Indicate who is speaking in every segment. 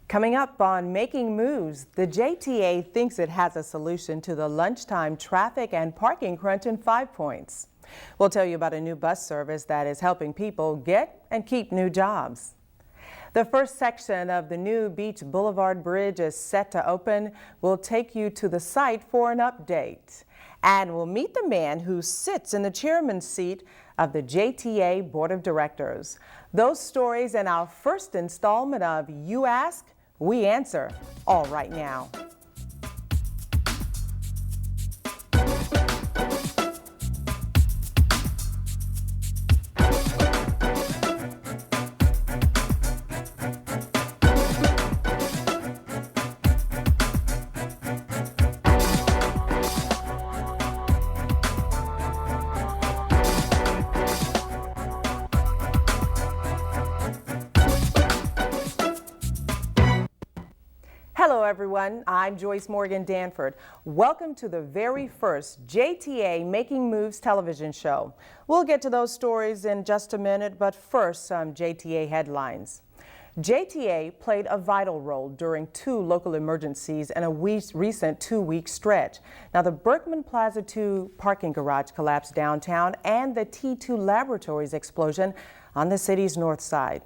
Speaker 1: Coming up on Making Moves, the JTA thinks it has a solution to the lunchtime traffic and parking crunch in 5 Points. We'll tell you about a new bus service that is helping people get and keep new jobs. The first section of the new Beach Boulevard Bridge is set to open. We'll take you to the site for an update. And we'll meet the man who sits in the chairman's seat of the JTA Board of Directors. Those stories in our first installment of You Ask, We Answer, all right now. Hello everyone, I'm Joyce Morgan Danford. Welcome to the very first JTA Making Moves television show. We'll get to those stories in just a minute, but first some JTA headlines. JTA played a vital role during 2 local emergencies in a recent 2-week stretch. Now the Berkman Plaza 2 parking garage collapsed downtown and the T2 Laboratories explosion on the city's north side.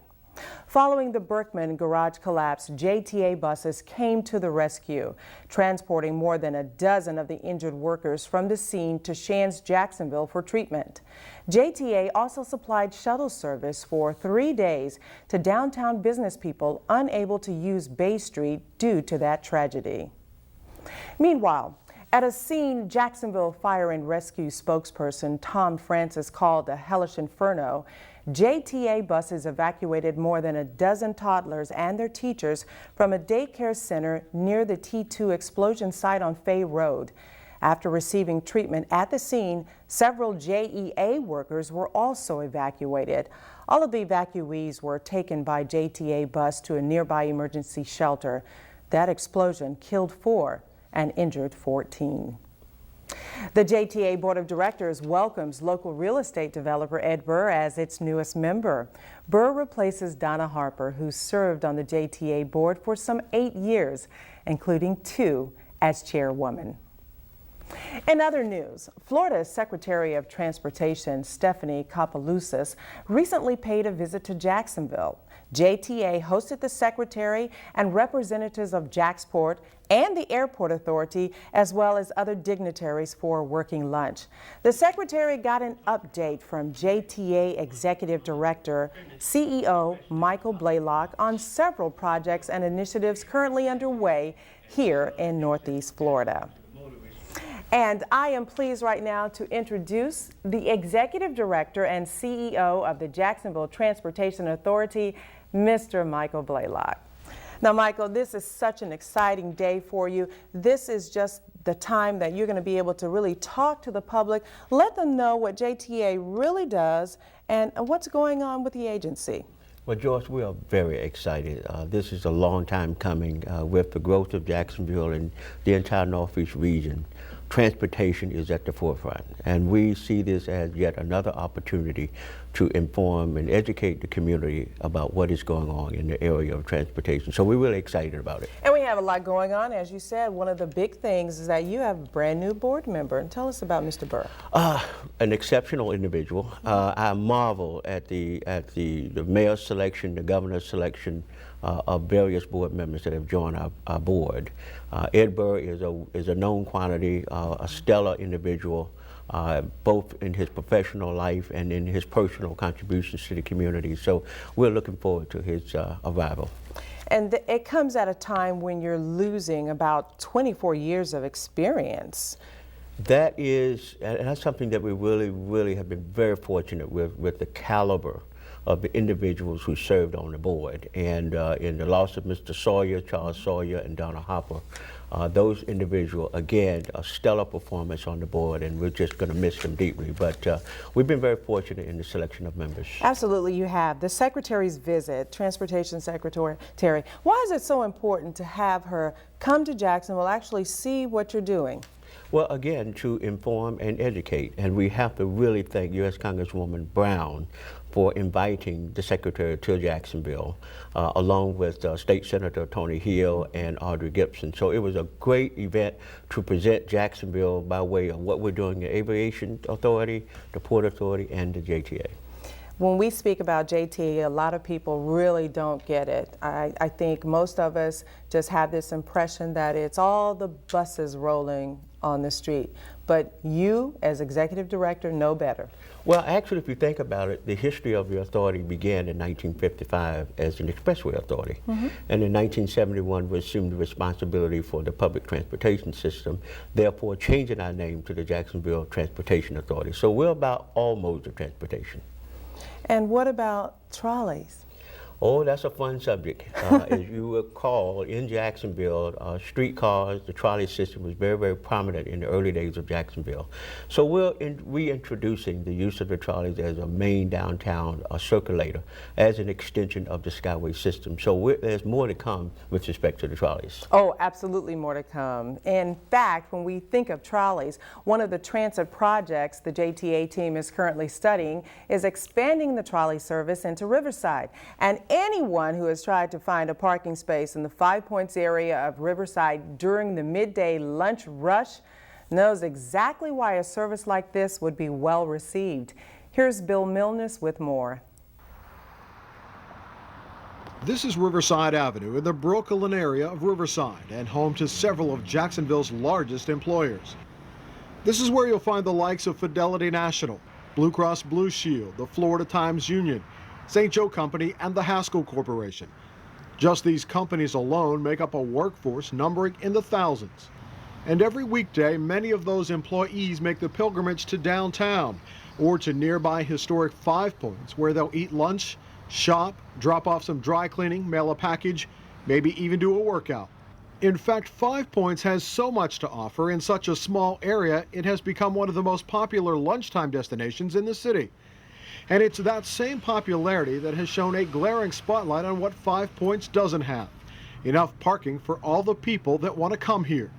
Speaker 1: Following the Berkman garage collapse, JTA buses came to the rescue, transporting more than a dozen of the injured workers from the scene to Shands, Jacksonville for treatment. JTA also supplied shuttle service for 3 days to downtown business people unable to use Bay Street due to that tragedy. Meanwhile, at a scene Jacksonville Fire and Rescue spokesperson Tom Francis called a hellish inferno, JTA buses evacuated more than a dozen toddlers and their teachers from a daycare center near the T2 explosion site on Fay Road. After receiving treatment at the scene, several JEA workers were also evacuated. All of the evacuees were taken by JTA bus to a nearby emergency shelter. That explosion killed 4 and injured 14. The JTA Board of Directors welcomes local real estate developer Ed Burr as its newest member. Burr replaces Donna Harper, who served on the JTA board for some 8 years, including 2 as chairwoman. In other news, Florida's Secretary of Transportation Stephanie Kapeloussis recently paid a visit to Jacksonville. JTA hosted the secretary and representatives of Jacksport and the Airport Authority, as well as other dignitaries for a working lunch. The secretary got an update from JTA Executive Director, CEO Michael Blaylock on several projects and initiatives currently underway here in Northeast Florida. And I am pleased right now to introduce the Executive Director and CEO of the Jacksonville Transportation Authority, Mr. Michael Blaylock. Now, Michael, this is such an exciting day for you. This is just the time that you're going to be able to really talk to the public, let them know what JTA really does and what's going on with the agency.
Speaker 2: Well, Joyce, we are very excited. This is a long time coming with the growth of Jacksonville and the entire Northeast region. Transportation is at the forefront, and we see this as yet another opportunity to inform and educate the community about what is going on in the area of transportation. So we're really excited about it.
Speaker 1: And we have a lot going on. As you said, one of the big things is that you have a brand new board member. And tell us about Mr. Burr.
Speaker 2: An exceptional individual. I marvel at the mayor's selection, the governor's selection of various board members that have joined our board. Ed Burr is a known quantity, a stellar individual, both in his professional life and in his personal contributions to the community. So we're looking forward to his arrival.
Speaker 1: And it comes at a time when you're losing about 24 years of experience.
Speaker 2: That is, and that's something that we really have been very fortunate with the caliber of the individuals who served on the board. And in the loss of Mr. Sawyer, Charles Sawyer, and Donna Harper, those individuals, again, a stellar performance on the board, and we're just going to miss them deeply. But we've been very fortunate in the selection of members.
Speaker 1: Absolutely, you have. The Secretary's visit, Transportation Secretary, why is it so important to have her come to Jacksonville, actually see what you're doing?
Speaker 2: Well, again, to inform and educate, and we have to really thank U.S. Congresswoman Brown for inviting the Secretary to Jacksonville, along with State Senator Tony Hill and Audrey Gibson. So it was a great event to present Jacksonville by way of what we're doing in the Aviation Authority, the Port Authority, and the JTA.
Speaker 1: When we speak about JTA, a lot of people really don't get it. I think most of us just have this impression that it's all the buses rolling on the street. But you, as executive director, know better.
Speaker 2: Well, actually, if you think about it, the history of the authority began in 1955 as an expressway authority. And in 1971, we assumed the responsibility for the public transportation system, therefore changing our name to the Jacksonville Transportation Authority. So we're about all modes of transportation.
Speaker 1: And what about trolleys?
Speaker 2: Oh, that's a fun subject. As you recall, in Jacksonville, streetcars, the trolley system was very, very prominent in the early days of Jacksonville. So we're reintroducing the use of the trolleys as a main downtown circulator, as an extension of the Skyway system. So there's more to come with respect to the trolleys.
Speaker 1: Oh, absolutely more to come. In fact, when we think of trolleys, one of the transit projects the JTA team is currently studying is expanding the trolley service into Riverside. And anyone who has tried to find a parking space in the 5 Points area of Riverside during the midday lunch rush knows exactly why a service like this would be well received. Here's Bill Milnes with more.
Speaker 3: This is Riverside Avenue in the Brooklyn area of Riverside and home to several of Jacksonville's largest employers. This is where you'll find the likes of Fidelity National, Blue Cross Blue Shield, the Florida Times Union, St. Joe Company, and the Haskell Corporation. Just these companies alone make up a workforce numbering in the thousands. And every weekday, many of those employees make the pilgrimage to downtown or to nearby historic 5 Points, where they'll eat lunch, shop, drop off some dry cleaning, mail a package, maybe even do a workout. In fact, 5 Points has so much to offer in such a small area, it has become one of the most popular lunchtime destinations in the city. And it's that same popularity that has shown a glaring spotlight on what 5 Points doesn't have: enough parking for all the people that want to come here.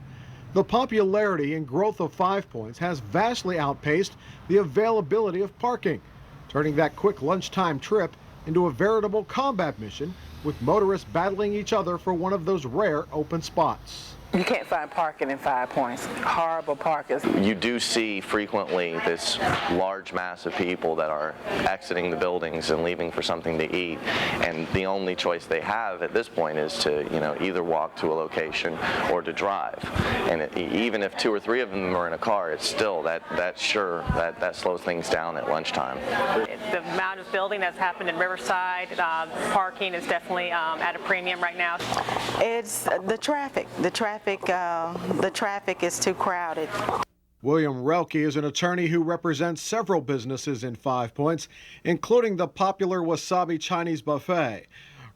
Speaker 3: The popularity and growth of 5 Points has vastly outpaced the availability of parking, turning that quick lunchtime trip into a veritable combat mission, with motorists battling each other for one of those rare open spots.
Speaker 4: You can't find parking in 5 Points. Horrible parking.
Speaker 5: You do see frequently this large mass of people that are exiting the buildings and leaving for something to eat, and the only choice they have at this point is to, either walk to a location or to drive. And even if 2 or 3 of them are in a car, it's still that slows things down at lunchtime.
Speaker 6: The amount of building that's happened in Riverside, parking is definitely at a premium right now.
Speaker 4: It's the traffic. The traffic is too crowded.
Speaker 3: William Relke is an attorney who represents several businesses in 5 Points, including the popular Wasabi Chinese Buffet.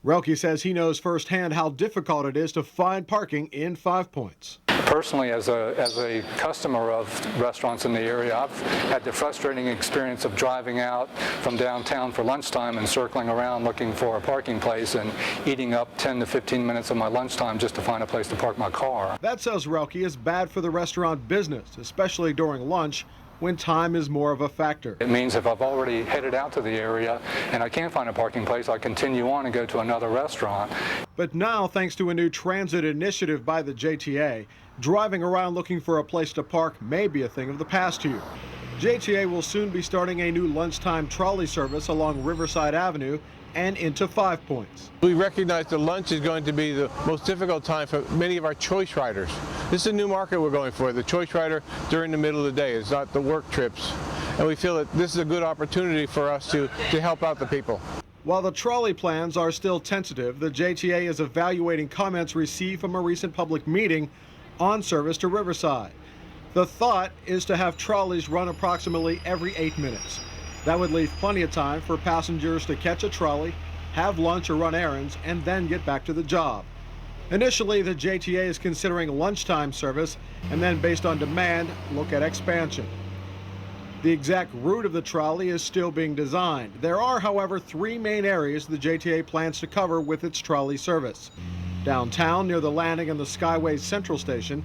Speaker 3: Relke says he knows firsthand how difficult it is to find parking in 5 Points.
Speaker 7: Personally, as a customer of restaurants in the area, I've had the frustrating experience of driving out from downtown for lunchtime and circling around looking for a parking place and eating up 10 to 15 minutes of my lunchtime just to find a place to park my car.
Speaker 3: That, says Relke, is bad for the restaurant business, especially during lunch, when time is more of a factor.
Speaker 7: It means if I've already headed out to the area and I can't find a parking place, I continue on and go to another restaurant.
Speaker 3: But now, thanks to a new transit initiative by the JTA, driving around looking for a place to park may be a thing of the past here. JTA will soon be starting a new lunchtime trolley service along Riverside Avenue and into 5 Points.
Speaker 8: We recognize that lunch is going to be the most difficult time for many of our choice riders. This is a new market we're going for, the choice rider during the middle of the day. It's not the work trips. And we feel that this is a good opportunity for us to help out the people.
Speaker 3: While the trolley plans are still tentative, the JTA is evaluating comments received from a recent public meeting on service to Riverside. The thought is to have trolleys run approximately every 8 minutes. That would leave plenty of time for passengers to catch a trolley, have lunch or run errands, and then get back to the job. Initially, the JTA is considering lunchtime service, and then based on demand, look at expansion. The exact route of the trolley is still being designed. There are, however, 3 main areas the JTA plans to cover with its trolley service: downtown near the landing and the Skyway Central Station,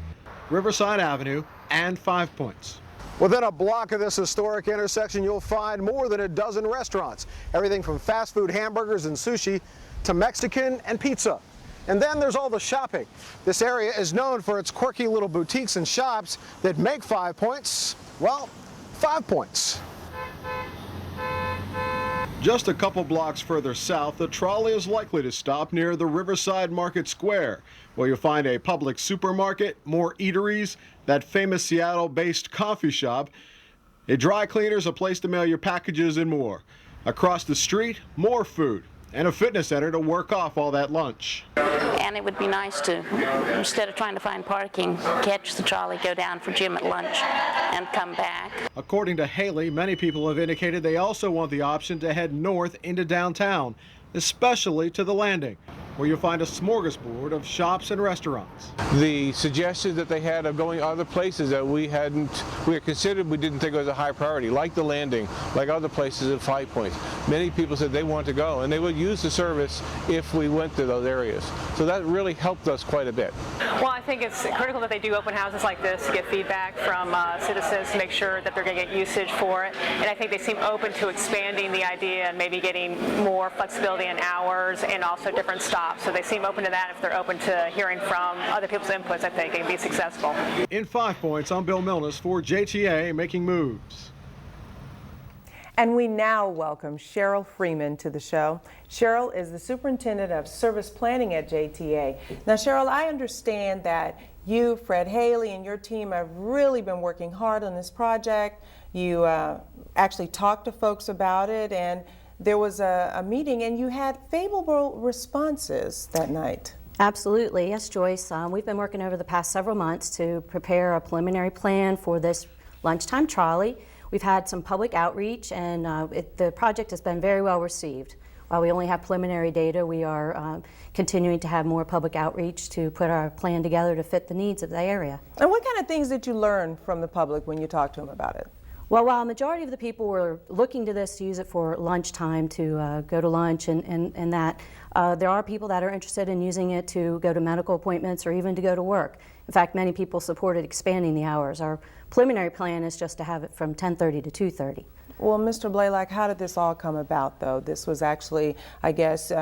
Speaker 3: Riverside Avenue, and 5 Points. Within a block of this historic intersection, you'll find more than a dozen restaurants. Everything from fast food hamburgers and sushi to Mexican and pizza. And then there's all the shopping. This area is known for its quirky little boutiques and shops that make 5 points, well, 5 points. Just a couple blocks further south, the trolley is likely to stop near the Riverside Market Square, where you'll find a public supermarket, more eateries, that famous Seattle-based coffee shop, a dry cleaners, a place to mail your packages, and more. Across the street, more food, and a fitness center to work off all that lunch.
Speaker 9: And it would be nice to, instead of trying to find parking, catch the trolley, go down for gym at lunch, and come back.
Speaker 3: According to Haley, many people have indicated they also want the option to head north into downtown, especially to the landing, where you'll find a smorgasbord of shops and restaurants.
Speaker 8: The suggestions that they had of going other places that we had considered, we didn't think it was a high priority, like the landing, like other places at 5 points. Many people said they want to go, and they would use the service if we went to those areas. So that really helped us quite a bit.
Speaker 6: Well, I think it's critical that they do open houses like this to get feedback from citizens to make sure that they're going to get usage for it. And I think they seem open to expanding the idea and maybe getting more flexibility in hours and also different stops. So they seem open to that. If they're open to hearing from other people's inputs, I think it can be successful.
Speaker 3: In 5 points, I'm Bill Milnes for JTA Making Moves.
Speaker 1: And we now welcome Cheryl Freeman to the show. Cheryl is the Superintendent of Service Planning at JTA. Now, Cheryl, I understand that you, Fred Haley, and your team have really been working hard on this project. You actually talked to folks about it, and there was a meeting, and you had favorable responses that night.
Speaker 10: Absolutely, yes, Joyce. We've been working over the past several months to prepare a preliminary plan for this lunchtime trolley. We've had some public outreach, and the project has been very well received. While we only have preliminary data, we are continuing to have more public outreach to put our plan together to fit the needs of the area.
Speaker 1: And what kind of things did you learn from the public when you talked to them about it?
Speaker 10: Well, while a majority of the people were looking to this to use it for lunchtime, to go to lunch and that, there are people that are interested in using it to go to medical appointments or even to go to work. In fact, many people supported expanding the hours. Our preliminary plan is just to have it from 10:30 to 2:30.
Speaker 1: Well, Mr. Blaylock, how did this all come about, though? This was actually, I guess,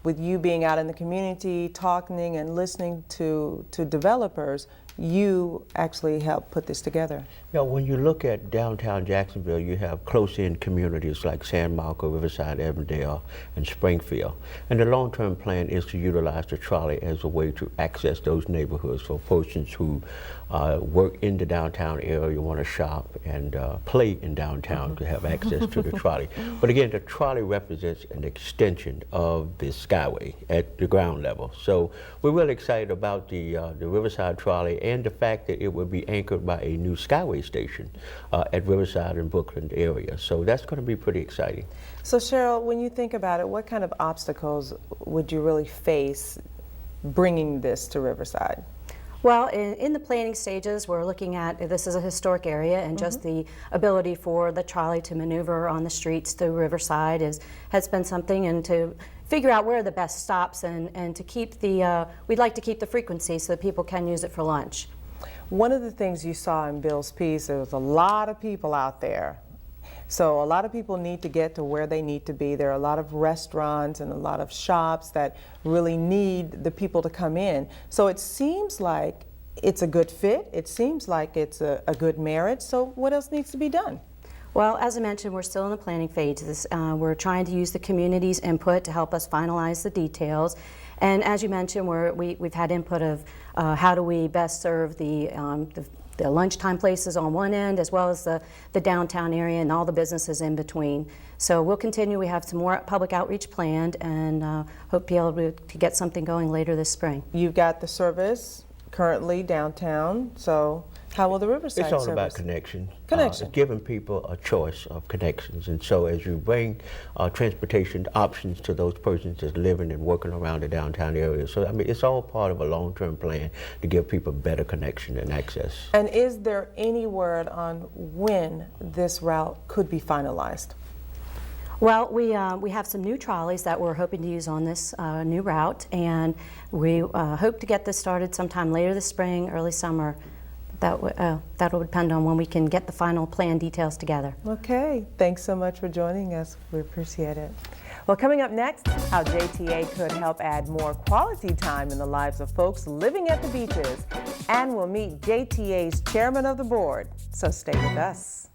Speaker 1: with you being out in the community, talking and listening to developers, you actually helped put this together.
Speaker 2: You know, when you look at downtown Jacksonville, you have close-in communities like San Marco, Riverside, Avondale, and Springfield. And the long-term plan is to utilize the trolley as a way to access those neighborhoods for persons who work in the downtown area, want to shop and play in downtown to have access to the trolley. But again, the trolley represents an extension of the Skyway at the ground level. So we're really excited about the Riverside trolley and the fact that it will be anchored by a new Skyway station at Riverside and Brooklyn area. So that's going to be pretty exciting.
Speaker 1: So Cheryl, when you think about it, what kind of obstacles would you really face bringing this to Riverside?
Speaker 10: Well, in the planning stages, we're looking at, this is a historic area, and just the ability for the trolley to maneuver on the streets through Riverside has been something, and to figure out where are the best stops and to keep the, we'd like to keep the frequency so that people can use it for lunch.
Speaker 1: One of the things you saw in Bill's piece, there was a lot of people out there. So a lot of people need to get to where they need to be. There are a lot of restaurants and a lot of shops that really need the people to come in. So it seems like it's a good fit. It seems like it's a good marriage. So what else needs to be done?
Speaker 10: Well, as I mentioned, we're still in the planning phase. We're trying to use the community's input to help us finalize the details. And as you mentioned, we've had input of how do we best serve the lunchtime places on one end, as well as the downtown area and all the businesses in between. So we'll continue. We have some more public outreach planned, and hope to be able to get something going later this spring.
Speaker 1: You've got the service currently downtown, so how will the Riverside
Speaker 2: It's all
Speaker 1: service?
Speaker 2: about connection.
Speaker 1: Connection.
Speaker 2: Giving people a choice of connections. And so as you bring transportation options to those persons that's living and working around the downtown area. So, I mean, it's all part of a long-term plan to give people better connection and access.
Speaker 1: And is there any word on when this route could be finalized?
Speaker 10: Well, we have some new trolleys that we're hoping to use on this new route, and we hope to get this started sometime later this spring, early summer. that'll depend on when we can get the final plan details together.
Speaker 1: Okay, thanks so much for joining us. We appreciate it. Well, coming up next, how JTA could help add more quality time in the lives of folks living at the beaches. And we'll meet JTA's chairman of the board. So stay with us.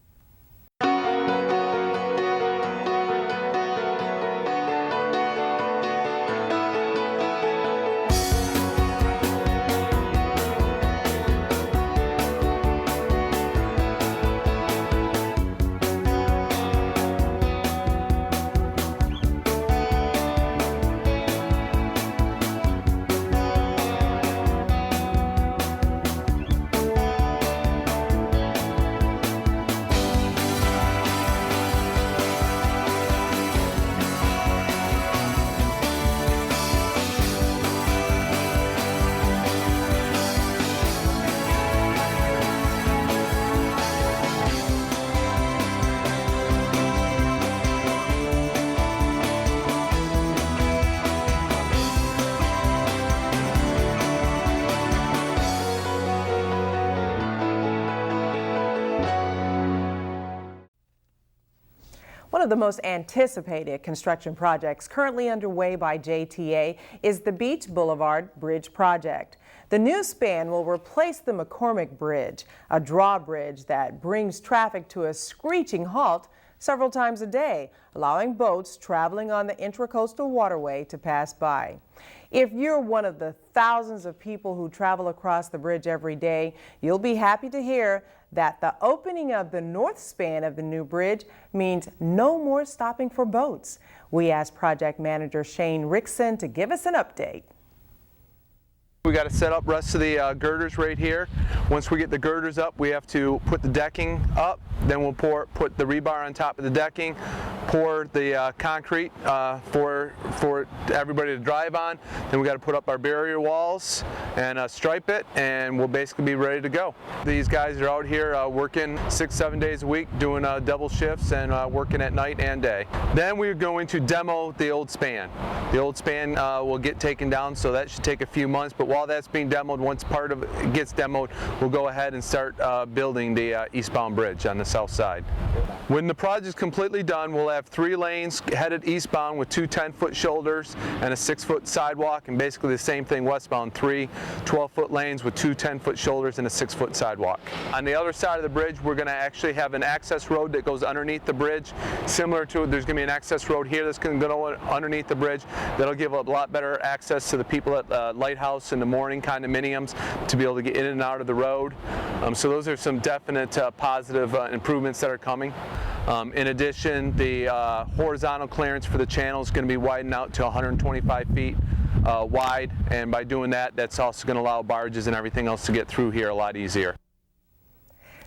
Speaker 1: One of the most anticipated construction projects currently underway by JTA is the Beach Boulevard Bridge project. The new span will replace the McCormick Bridge, a drawbridge that brings traffic to a screeching halt several times a day, allowing boats traveling on the Intracoastal Waterway to pass by. If you're one of the thousands of people who travel across the bridge every day, you'll be happy to hear that the opening of the north span of the new bridge means no more stopping for boats. We asked project manager Shane Rickson to give us an update.
Speaker 11: We got to set up rest of the girders right here. Once we get the girders up, we have to put the decking up. Then we'll put the rebar on top of the decking, pour the concrete for everybody to drive on. Then we got to put up our barrier walls and stripe it, and we'll basically be ready to go. These guys are out here working 6-7 days a week, doing double shifts and working at night and day. Then we're going to demo the old span. The old span will get taken down, so that should take a few months. But while that's being demoed, once part of it gets demoed, we'll go ahead and start building the eastbound bridge on the south side. When the project's completely done, we'll have 3 lanes headed eastbound with 2 10-foot shoulders and a 6-foot sidewalk, and basically the same thing westbound, 3 12-foot lanes with 2 10-foot shoulders and a 6-foot sidewalk. On the other side of the bridge, we're going to actually have an access road that goes underneath the bridge, similar to, there's going to be an access road here that's going to go underneath the bridge. That'll give a lot better access to the people at the lighthouse in the morning condominiums to be able to get in and out of the road. So those are some definite positive improvements that are coming. In addition, the horizontal clearance for the channel is going to be widened out to 125 feet wide, and by doing that, that's also going to allow barges and everything else to get through here a lot easier.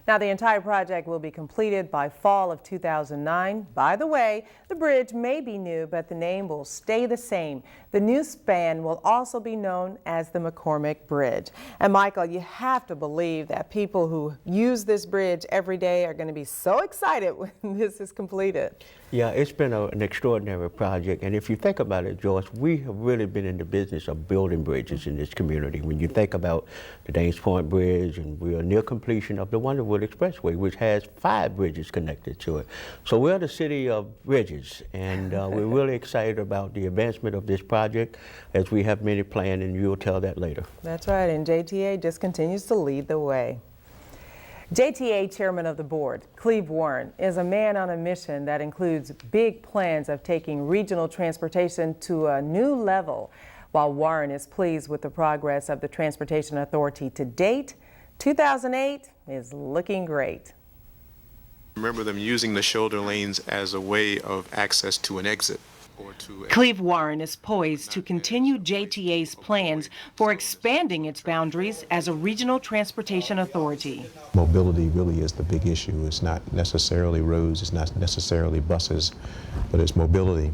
Speaker 1: Now, the entire project will be completed by fall of 2009. By the way, the bridge may be new, but the name will stay the same. The new span will also be known as the McCormick Bridge. And Michael, you have to believe that people who use this bridge every day are going to be so excited when this is completed.
Speaker 2: Yeah, it's been an extraordinary project, and if you think about it, Joyce, we have really been in the business of building bridges in this community. When you think about the Danes Point Bridge, and we are near completion of the Wonderwood Expressway, which has 5 bridges connected to it. So we're the city of bridges, and we're really excited about the advancement of this project, as we have many planned, and you'll tell that later.
Speaker 1: That's right, and JTA just continues to lead the way. JTA Chairman of the Board, Cleve Warren, is a man on a mission that includes big plans of taking regional transportation to a new level. While Warren is pleased with the progress of the Transportation Authority to date, 2008 is looking great.
Speaker 12: Remember them using the shoulder lanes as a way of access to an exit.
Speaker 1: Cleve Warren is poised to continue JTA's plans for expanding its boundaries as a regional transportation authority.
Speaker 13: Mobility really is the big issue. It's not necessarily roads, it's not necessarily buses, but it's mobility.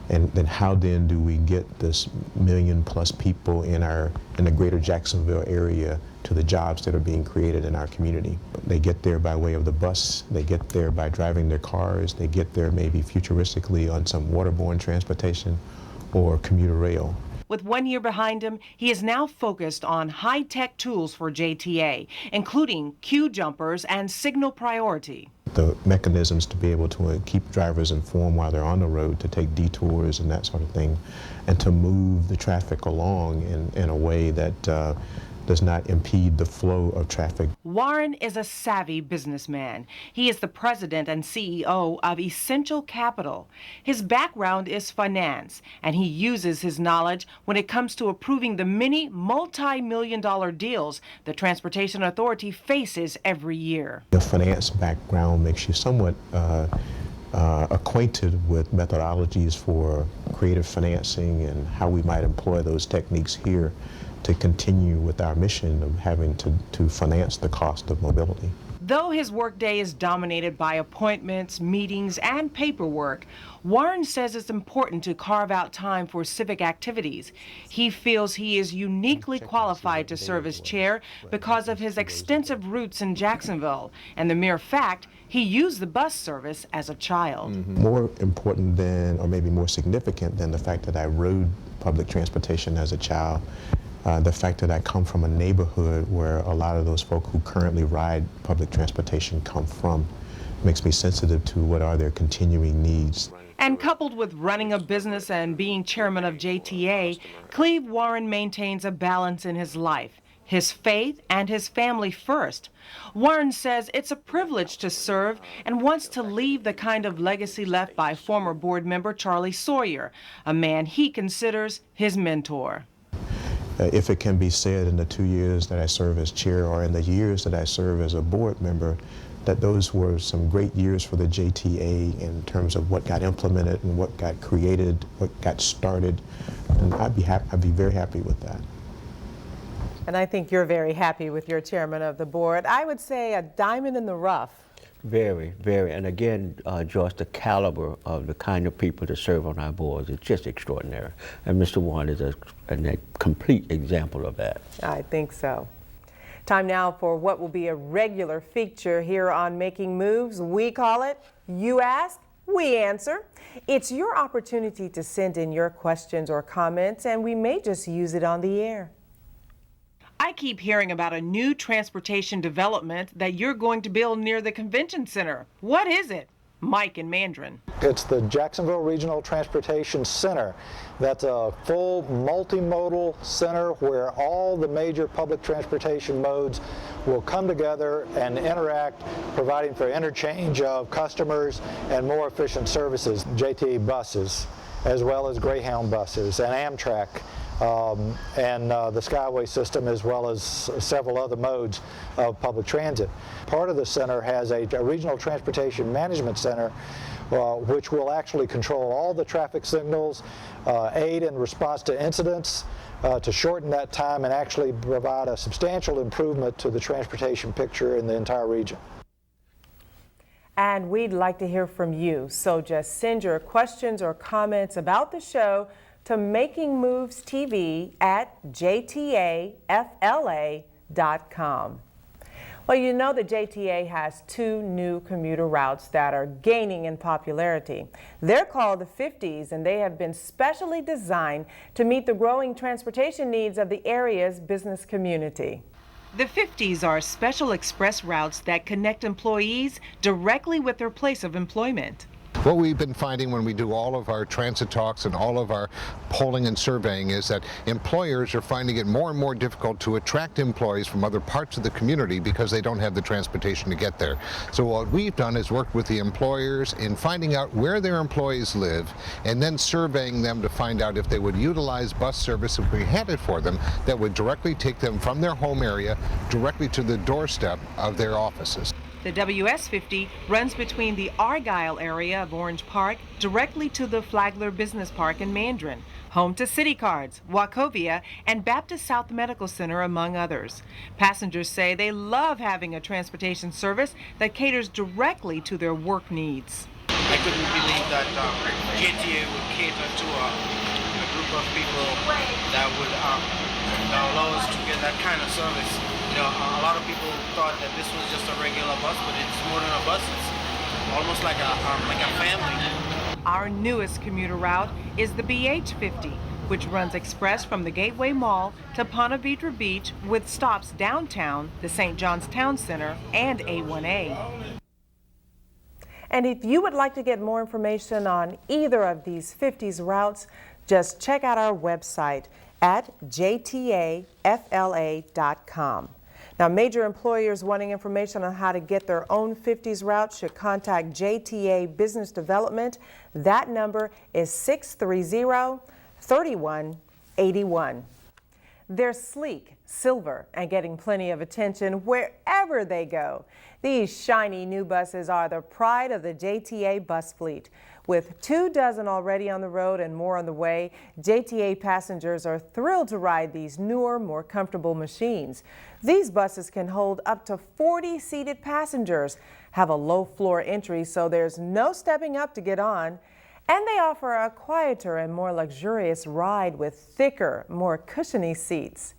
Speaker 13: And then how then do we get this 1 million+ people in the greater Jacksonville area to the jobs that are being created in our community? They get there by way of the bus, they get there by driving their cars, they get there maybe futuristically on some waterborne transportation or commuter rail.
Speaker 1: With 1 year behind him, he is now focused on high-tech tools for JTA, including queue jumpers and signal priority.
Speaker 13: The mechanisms to be able to keep drivers informed while they're on the road, to take detours and that sort of thing, and to move the traffic along in a way that does not impede the flow of traffic.
Speaker 1: Warren is a savvy businessman. He is the president and CEO of Essential Capital. His background is finance, and he uses his knowledge when it comes to approving the many multi-million-dollar deals the Transportation Authority faces every year.
Speaker 13: The finance background makes you somewhat acquainted with methodologies for creative financing and how we might employ those techniques here to continue with our mission of having to finance the cost of mobility.
Speaker 1: Though his workday is dominated by appointments, meetings, and paperwork, Warren says it's important to carve out time for civic activities. He feels he is uniquely qualified to serve as chair because of his extensive roots in Jacksonville and the mere fact he used the bus service as a child.
Speaker 13: More important than, or maybe more significant than the fact that I rode public transportation as a child, the fact that I come from a neighborhood where a lot of those folk who currently ride public transportation come from makes me sensitive to what are their continuing needs.
Speaker 1: And coupled with running a business and being chairman of JTA, Cleve Warren maintains a balance in his life, his faith and his family first. Warren says it's a privilege to serve and wants to leave the kind of legacy left by former board member Charlie Sawyer, a man he considers his mentor.
Speaker 13: If it can be said in the 2 years that I serve as chair or in the years that I serve as a board member, that those were some great years for the JTA in terms of what got implemented and what got created, what got started, and I'd be very happy with that.
Speaker 1: And I think you're very happy with your chairman of the board. I would say a diamond in the rough.
Speaker 2: Very, very. And again, Joyce, the caliber of the kind of people that serve on our boards is just extraordinary. And Mr. Warren is a complete example of that.
Speaker 1: I think so. Time now for what will be a regular feature here on Making Moves. We call it You Ask, We Answer. It's your opportunity to send in your questions or comments, and we may just use it on the air. I keep hearing about a new transportation development that you're going to build near the convention center. What is it? Mike in Mandarin.
Speaker 14: It's the Jacksonville Regional Transportation Center. That's a full multimodal center where all the major public transportation modes will come together and interact, providing for interchange of customers and more efficient services. JTA buses, as well as Greyhound buses and Amtrak. And the Skyway system, as well as several other modes of public transit. Part of the center has a regional transportation management center, which will actually control all the traffic signals, aid in response to incidents, to shorten that time and actually provide a substantial improvement to the transportation picture in the entire region.
Speaker 1: And we'd like to hear from you, so just send your questions or comments about the show to makingmovestv@jtafla.com. Well, you know the JTA has 2 new commuter routes that are gaining in popularity. They're called the 50s, and they have been specially designed to meet the growing transportation needs of the area's business community. The 50s are special express routes that connect employees directly with their place of employment.
Speaker 15: What we've been finding when we do all of our transit talks and all of our polling and surveying is that employers are finding it more and more difficult to attract employees from other parts of the community because they don't have the transportation to get there. So what we've done is worked with the employers in finding out where their employees live and then surveying them to find out if they would utilize bus service if we had it for them that would directly take them from their home area directly to the doorstep of their offices.
Speaker 1: The WS50 runs between the Argyle area of Orange Park directly to the Flagler Business Park in Mandarin, home to City Cards, Wachovia, and Baptist South Medical Center, among others. Passengers say they love having a transportation service that caters directly to their work needs.
Speaker 16: I couldn't believe that JTA would cater to a group of people that would allow us to get that kind of service. You know, a lot of people thought that this was just a regular bus, but it's more than a bus. It's almost like a family.
Speaker 1: Our newest commuter route is the BH50, which runs express from the Gateway Mall to Ponte Vedra Beach with stops downtown, the St. John's Town Center, and A1A. And if you would like to get more information on either of these 50s routes, just check out our website at jtafla.com. Now, major employers wanting information on how to get their own 50s route should contact JTA Business Development. That number is 630-3181. They're sleek, silver, and getting plenty of attention wherever they go. These shiny new buses are the pride of the JTA bus fleet. With 24 already on the road and more on the way, JTA passengers are thrilled to ride these newer, more comfortable machines. These buses can hold up to 40 seated passengers, have a low floor entry so there's no stepping up to get on, and they offer a quieter and more luxurious ride with thicker, more cushiony seats.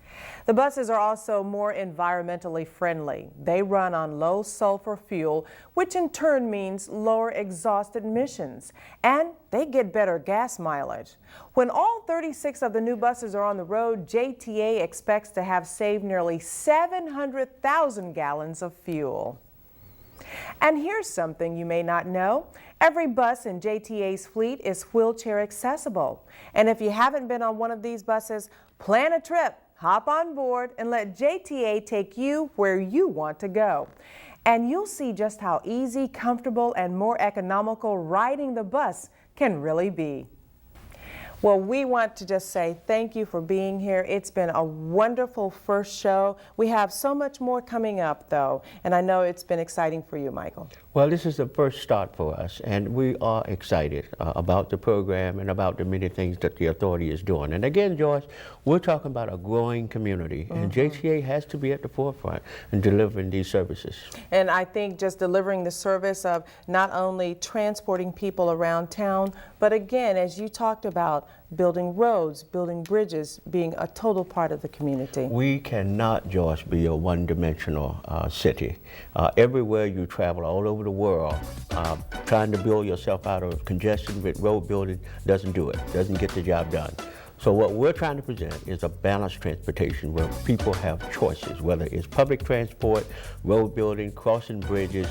Speaker 1: The buses are also more environmentally friendly. They run on low sulfur fuel, which in turn means lower exhaust emissions, and they get better gas mileage. When all 36 of the new buses are on the road, JTA expects to have saved nearly 700,000 gallons of fuel. And here's something you may not know. Every bus in JTA's fleet is wheelchair accessible. And if you haven't been on one of these buses, plan a trip, hop on board, and let JTA take you where you want to go. And you'll see just how easy, comfortable, and more economical riding the bus can really be. Well, we want to just say thank you for being here. It's been a wonderful first show. We have so much more coming up, though, and I know it's been exciting for you, Michael.
Speaker 2: Well, this is the first start for us, and we are excited about the program and about the many things that the authority is doing. And again, Joyce, we're talking about a growing community, and JTA has to be at the forefront in delivering these services.
Speaker 1: And I think just delivering the service of not only transporting people around town, but again, as you talked about, building roads, building bridges, being a total part of the community.
Speaker 2: We cannot, Joyce, be a one-dimensional city. Everywhere you travel, all over the world, trying to build yourself out of congestion with road building doesn't do it, doesn't get the job done. So what we're trying to present is a balanced transportation where people have choices, whether it's public transport, road building, crossing bridges,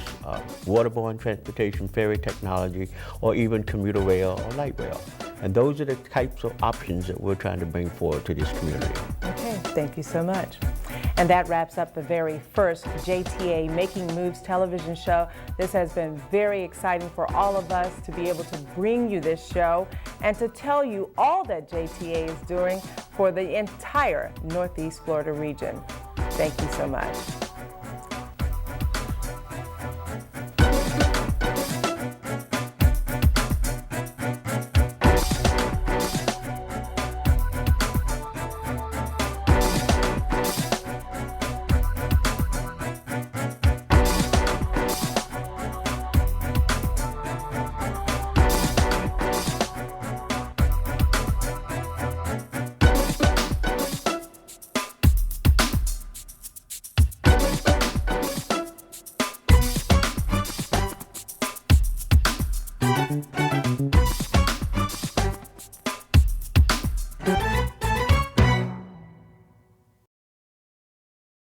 Speaker 2: waterborne transportation, ferry technology, or even commuter rail or light rail. And those are the types of options that we're trying to bring forward to this community.
Speaker 1: Okay, thank you so much. And that wraps up the very first JTA Making Moves television show. This has been very exciting for all of us to be able to bring you this show and to tell you all that JTA is doing for the entire Northeast Florida region. Thank you so much.